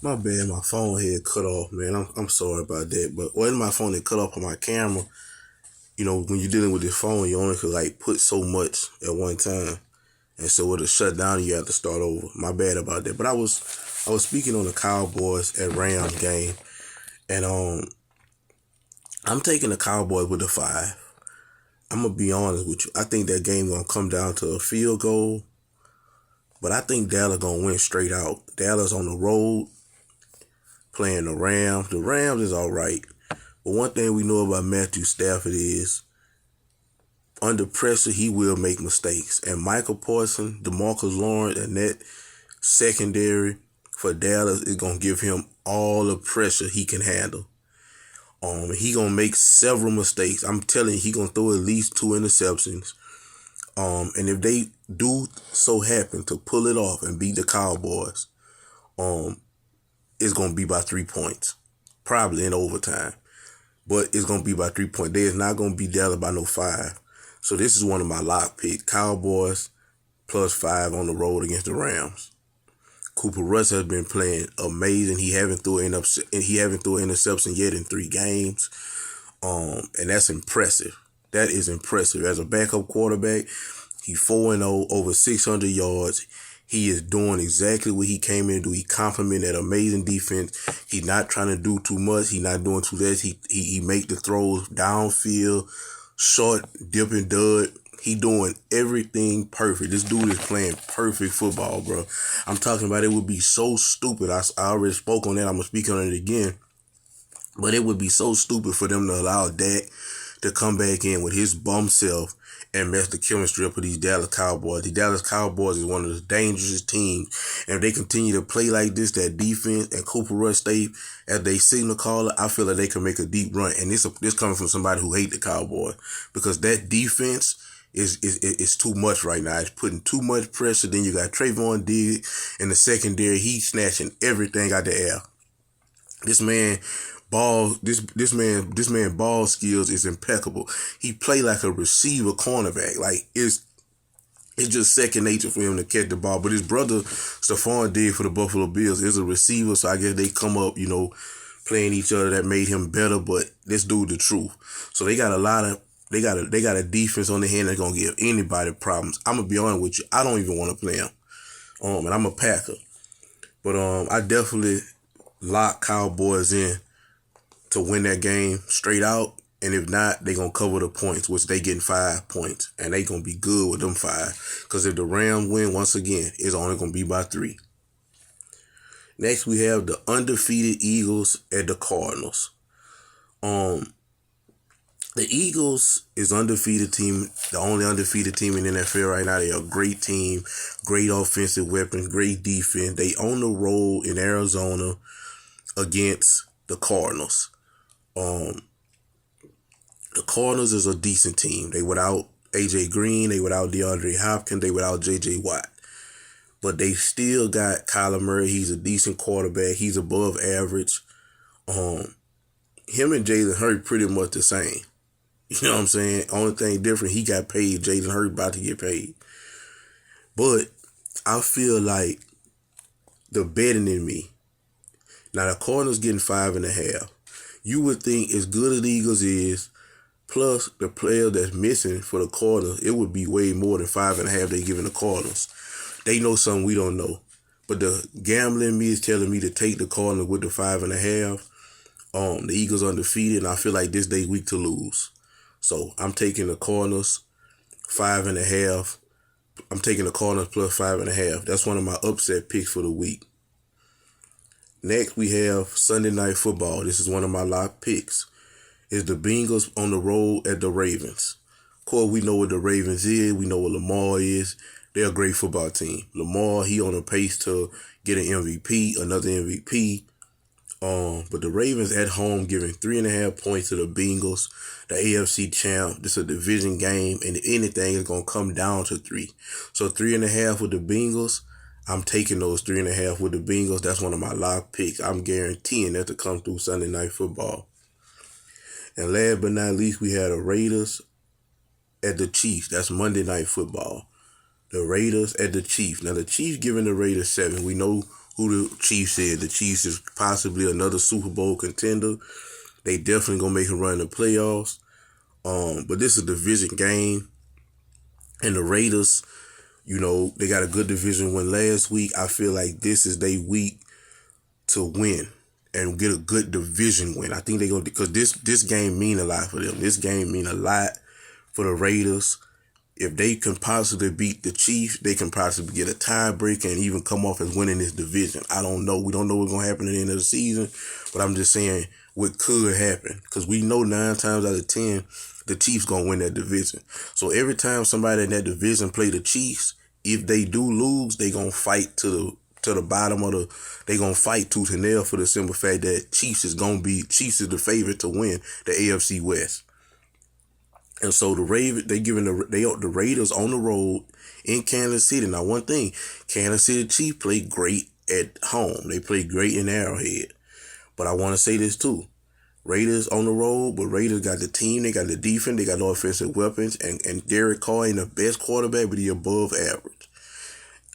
My bad, my phone had cut off, man. I'm sorry about that. But when my phone had cut off on my camera, when you're dealing with this phone, you only could like put so much at one time. And so it'll shut down and you have to start over. My bad about that. But I was speaking on the Cowboys at Rams game. And I'm taking the Cowboys with a 5. I'm gonna be honest with you. I think that game gonna come down to a field goal. But I think Dallas gonna win straight out. Dallas on the road, playing the Rams. The Rams is all right. But one thing we know about Matthew Stafford is under pressure, he will make mistakes. And Michael Parsons, DeMarcus Lawrence, and that secondary for Dallas is going to give him all the pressure he can handle. He going to make several mistakes. I'm telling you, he going to throw at least 2 interceptions. And if they do so happen to pull it off and beat the Cowboys, it's going to be by 3 points. Probably in overtime. But it's going to be by 3 points. They is not going to be Dallas by no 5. So this is one of my lock picks. Cowboys plus 5 on the road against the Rams. Cooper Rush has been playing amazing. He haven't threw an interception yet in 3 games. And that's impressive. That is impressive. As a backup quarterback, he's 4-0, over 600 yards. He is doing exactly what he came in to do. He complimented that amazing defense. He's not trying to do too much. He's not doing too less. He make the throws downfield, short, dip and dud. He doing everything perfect. This dude is playing perfect football, bro. I'm talking about it would be so stupid. I already spoke on that. I'm going to speak on it again. But it would be so stupid for them to allow Dak to come back in with his bum self and mess the chemistry up with these Dallas Cowboys. The Dallas Cowboys is one of the dangerous teams. And if they continue to play like this, that defense and Cooper Rush stay as they signal caller, I feel like they can make a deep run. And this coming from somebody who hate the Cowboys, because that defense is too much right now. It's putting too much pressure. Then you got Trayvon Diggs in the secondary. He's snatching everything out the air. This man ball skills is impeccable. He play like a receiver cornerback. Like it's just second nature for him to catch the ball. But his brother Stephon Diggs for the Buffalo Bills is a receiver, so I guess they come up, playing each other. That made him better. But this dude the truth. So they got a defense on the hand that's gonna give anybody problems. I'm gonna be honest with you. I don't even want to play him. And I'm a Packer. But I definitely lock Cowboys in to win that game straight out. And if not, they going to cover the points, which they getting 5 points. And they going to be good with them 5. Because if the Rams win, once again, it's only going to be by 3. Next, we have the undefeated Eagles at the Cardinals. The Eagles is undefeated team, the only undefeated team in the NFL right now. They're a great team, great offensive weapons, great defense. They on the road in Arizona against the Cardinals. The Cardinals is a decent team. They without AJ Green, they without DeAndre Hopkins, they without JJ Watt. But they still got Kyler Murray. He's a decent quarterback. He's above average. Him and Jalen Hurts pretty much the same. You know what I'm saying? Only thing different, he got paid. Jalen Hurts about to get paid. But I feel like the betting in me. Now the Cardinals getting 5.5. You would think as good as the Eagles is, plus the player that's missing for the Cardinals, it would be way more than 5.5 they giving the Cardinals. They know something we don't know. But the gambling me is telling me to take the Cardinals with the 5.5. The Eagles undefeated, and I feel like this day week to lose. So I'm taking the Cardinals 5.5. I'm taking the Cardinals plus 5.5. That's one of my upset picks for the week. Next, we have Sunday Night Football. This is one of my lock picks. It's the Bengals on the road at the Ravens. Of course, we know what the Ravens is. We know what Lamar is. They're a great football team. Lamar, he on a pace to get an MVP, another MVP. But the Ravens at home giving 3.5 points to the Bengals, the AFC champ. This is a division game, and if anything, it's going to come down to 3. So 3.5 with the Bengals. I'm taking those 3.5 with the Bengals. That's one of my lock picks. I'm guaranteeing that to come through Sunday Night Football. And last but not least, we had the Raiders at the Chiefs. That's Monday Night Football. The Raiders at the Chiefs. Now, the Chiefs giving the Raiders 7. We know who the Chiefs is. The Chiefs is possibly another Super Bowl contender. They definitely gonna make a run in the playoffs. But this is a division game, and the Raiders, they got a good division win last week. I feel like this is their week to win and get a good division win. I think they're gonna, because this game mean a lot for them. This game mean a lot for the Raiders. If they can possibly beat the Chiefs, they can possibly get a tiebreaker and even come off as winning this division. I don't know. We don't know what's going to happen at the end of the season, but I'm just saying what could happen, because we know 9 times out of 10, the Chiefs going to win that division. So every time somebody in that division play the Chiefs, if they do lose, they going to fight to the bottom of they going to fight tooth and nail for the simple fact that Chiefs is the favorite to win the AFC West. And so the Raiders on the road in Kansas City. Now, one thing, Kansas City Chiefs play great at home. They play great in Arrowhead. But I want to say this too. Raiders on the road, but Raiders got the team, they got the defense, they got no offensive weapons, and Derek Carr ain't the best quarterback, but he above average.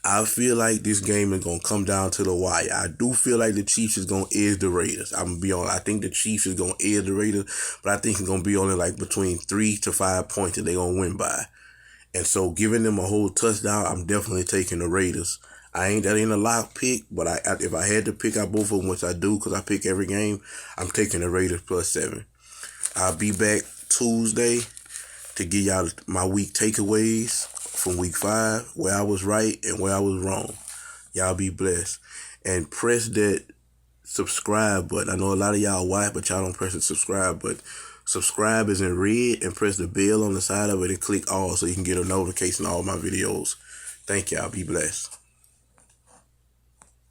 I feel like this game is going to come down to the wire. I do feel like the Chiefs is going to edge the Raiders. I'm going to be honest. I think the Chiefs is going to edge the Raiders, but I think it's going to be only like between 3 to 5 points that they're going to win by. And so giving them a whole touchdown, I'm definitely taking the Raiders. That ain't a lock pick, but if I had to pick out both of them, which I do because I pick every game, I'm taking the Raiders +7. I'll be back Tuesday to give y'all my week takeaways from week 5, where I was right and where I was wrong. Y'all be blessed. And press that subscribe button. I know a lot of y'all watch, but y'all don't press the subscribe button. Subscribe is in red, and press the bell on the side of it and click all so you can get a notification of all my videos. Thank y'all. Be blessed.